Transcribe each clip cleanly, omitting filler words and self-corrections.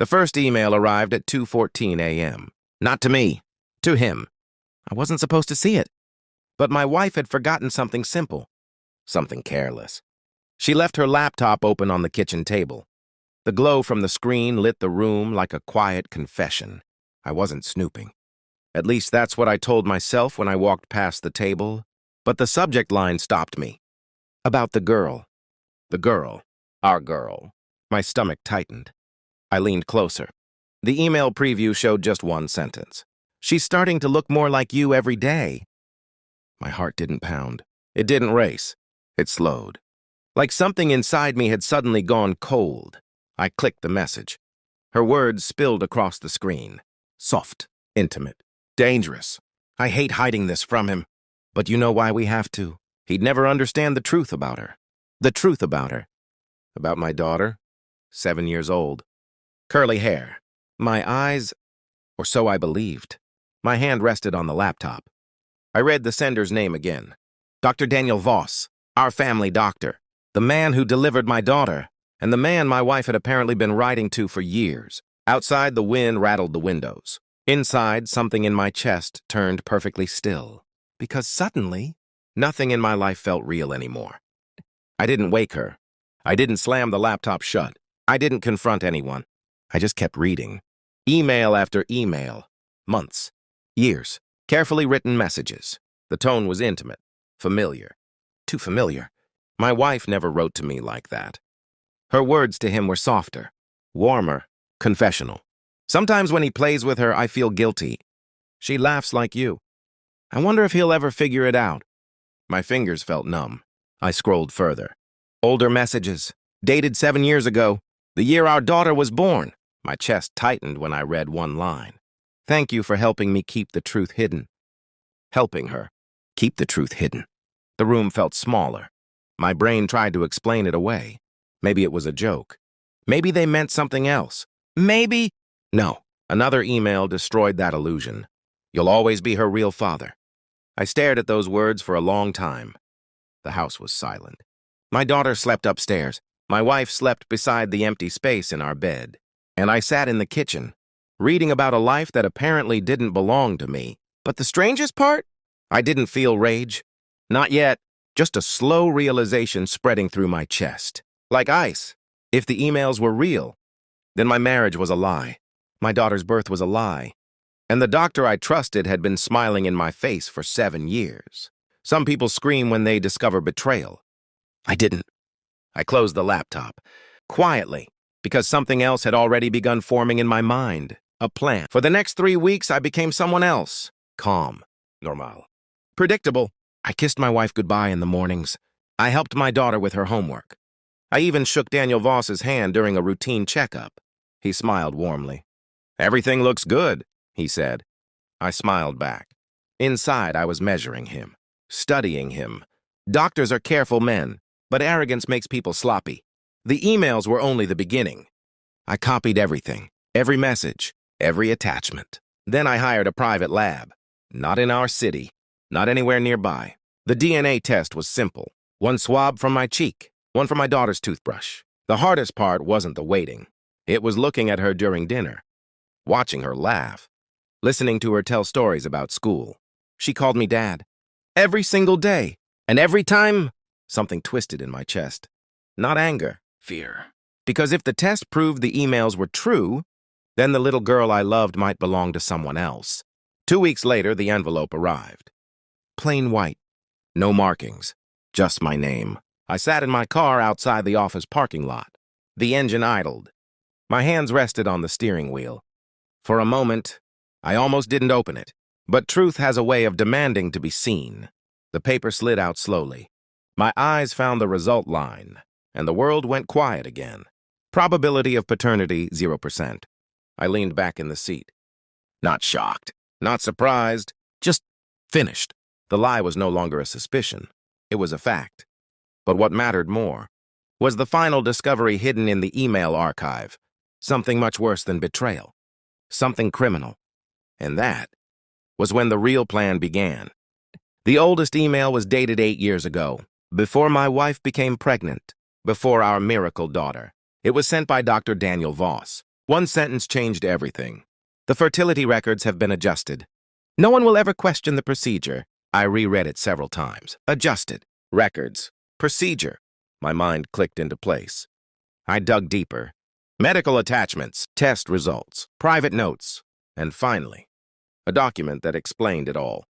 The first email arrived at 2:14 a.m. Not to me, to him. I wasn't supposed to see it. But my wife had forgotten something simple, something careless. She left her laptop open on the kitchen table. The glow from the screen lit the room like a quiet confession. I wasn't snooping. At least that's what I told myself when I walked past the table. But the subject line stopped me. About the girl. The girl. Our girl. My stomach tightened. I leaned closer. The email preview showed just one sentence. She's starting to look more like you every day. My heart didn't pound. It didn't race. It slowed. Like something inside me had suddenly gone cold. I clicked the message. Her words spilled across the screen. Soft, intimate, dangerous. I hate hiding this from him. But you know why we have to. He'd never understand the truth about her. The truth about her. About my daughter, 7 years old. Curly hair. My eyes, or so I believed. My hand rested on the laptop. I read the sender's name again. Dr. Daniel Voss, our family doctor. The man who delivered my daughter, and the man my wife had apparently been writing to for years. Outside, the wind rattled the windows. Inside, something in my chest turned perfectly still. Because suddenly, nothing in my life felt real anymore. I didn't wake her. I didn't slam the laptop shut. I didn't confront anyone. I just kept reading. Email after email. Months. Years. Carefully written messages. The tone was intimate. Familiar. Too familiar. My wife never wrote to me like that. Her words to him were softer. Warmer. Confessional. Sometimes when he plays with her, I feel guilty. She laughs like you. I wonder if he'll ever figure it out. My fingers felt numb. I scrolled further. Older messages. Dated 7 years ago. The year our daughter was born. My chest tightened when I read one line. Thank you for helping me keep the truth hidden. Helping her. Keep the truth hidden. The room felt smaller. My brain tried to explain it away. Maybe it was a joke. Maybe they meant something else. Maybe... No. Another email destroyed that illusion. You'll always be her real father. I stared at those words for a long time. The house was silent. My daughter slept upstairs. My wife slept beside the empty space in our bed. And I sat in the kitchen, reading about a life that apparently didn't belong to me. But the strangest part? I didn't feel rage. Not yet. Just a slow realization spreading through my chest. Like ice. If the emails were real, then my marriage was a lie. My daughter's birth was a lie. And the doctor I trusted had been smiling in my face for 7 years. Some people scream when they discover betrayal. I didn't. I closed the laptop. Quietly. Because something else had already begun forming in my mind. A plan. For the next 3 weeks, I became someone else. Calm. Normal. Predictable. I kissed my wife goodbye in the mornings. I helped my daughter with her homework. I even shook Daniel Voss's hand during a routine checkup. He smiled warmly. Everything looks good, he said. I smiled back. Inside, I was measuring him. Studying him. Doctors are careful men, but arrogance makes people sloppy. The emails were only the beginning. I copied everything, every message, every attachment. Then I hired a private lab. Not in our city, not anywhere nearby. The DNA test was simple. 1 swab from my cheek, 1 from my daughter's toothbrush. The hardest part wasn't the waiting. It was looking at her during dinner, watching her laugh, listening to her tell stories about school. She called me Dad. Every single day. And every time, something twisted in my chest. Not anger, fear. Because if the test proved the emails were true, then the little girl I loved might belong to someone else. 2 weeks later, the envelope arrived. Plain white. No markings. Just my name. I sat in my car outside the office parking lot. The engine idled. My hands rested on the steering wheel. For a moment, I almost didn't open it. But truth has a way of demanding to be seen. The paper slid out slowly. My eyes found the result line, and the world went quiet again. Probability of paternity, 0%. I leaned back in the seat. Not shocked, not surprised, just finished. The lie was no longer a suspicion. It was a fact. But what mattered more was the final discovery hidden in the email archive. Something much worse than betrayal. Something criminal. And that was when the real plan began. The oldest email was dated 8 years ago, before my wife became pregnant, before our miracle daughter. It was sent by Dr. Daniel Voss. One sentence changed everything. The fertility records have been adjusted. No one will ever question the procedure. I reread it several times. Adjusted. Records. Procedure. My mind clicked into place. I dug deeper. Medical attachments, test results, private notes, and finally, a document that explained it all.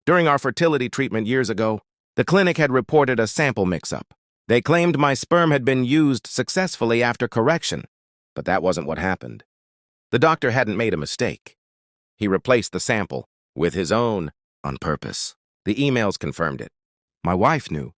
During our fertility treatment years ago, the clinic had reported a sample mix-up. They claimed my sperm had been used successfully after correction, but that wasn't what happened. The doctor hadn't made a mistake. He replaced the sample with his own on purpose. The emails confirmed it. My wife knew.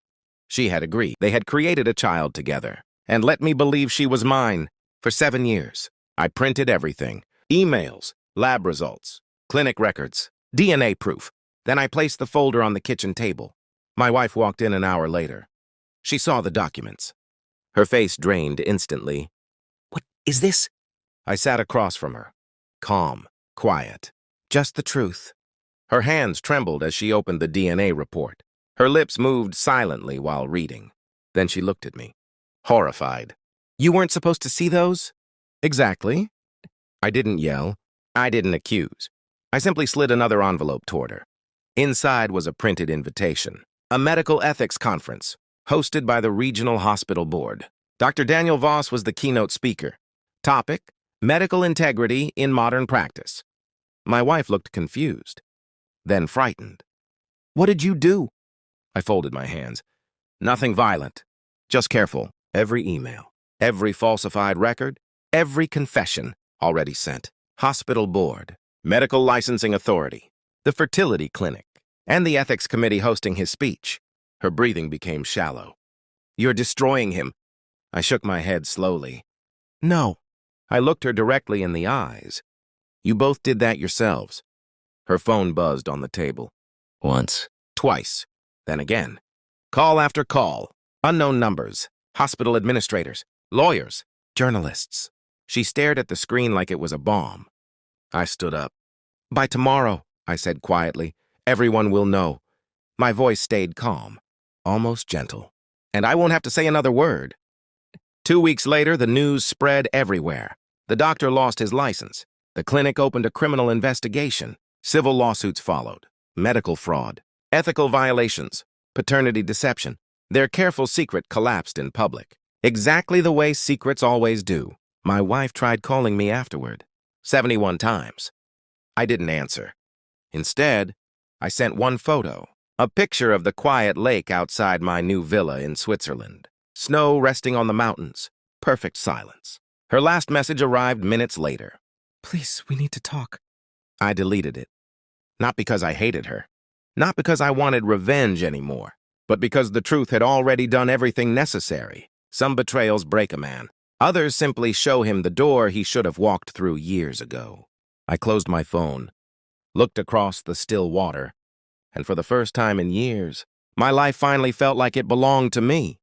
She had agreed. They had created a child together and let me believe she was mine for 7 years. I printed everything. Emails, lab results, clinic records, DNA proof. Then I placed the folder on the kitchen table. My wife walked in an hour later. She saw the documents. Her face drained instantly. "What is this?" I sat across from her. Calm, quiet, just the truth. Her hands trembled as she opened the DNA report. Her lips moved silently while reading. Then she looked at me, horrified. "You weren't supposed to see those?" "Exactly." I didn't yell. I didn't accuse. I simply slid another envelope toward her. Inside was a printed invitation. A medical ethics conference, hosted by the Regional Hospital Board. Dr. Daniel Voss was the keynote speaker. Topic: medical integrity in modern practice. My wife looked confused, then frightened. "What did you do?" I folded my hands. "Nothing violent. Just careful. Every email, every falsified record, every confession already sent. Hospital Board, Medical Licensing Authority, the Fertility Clinic, and the Ethics Committee hosting his speech." Her breathing became shallow. "You're destroying him." I shook my head slowly. "No." I looked her directly in the eyes. "You both did that yourselves." Her phone buzzed on the table. Once, twice, then again. Call after call. Unknown numbers. Hospital administrators. Lawyers. Journalists. She stared at the screen like it was a bomb. I stood up. "By tomorrow," I said quietly, "everyone will know." My voice stayed calm, almost gentle. "And I won't have to say another word." 2 weeks later, the news spread everywhere. The doctor lost his license. The clinic opened a criminal investigation. Civil lawsuits followed. Medical fraud, ethical violations, paternity deception. Their careful secret collapsed in public. Exactly the way secrets always do. My wife tried calling me afterward. 71 times. I didn't answer. Instead, I sent one photo. A picture of the quiet lake outside my new villa in Switzerland. Snow resting on the mountains. Perfect silence. Her last message arrived minutes later. "Please, we need to talk." I deleted it. Not because I hated her. Not because I wanted revenge anymore. But because the truth had already done everything necessary. Some betrayals break a man. Others simply show him the door he should have walked through years ago. I closed my phone, looked across the still water, and for the first time in years, my life finally felt like it belonged to me.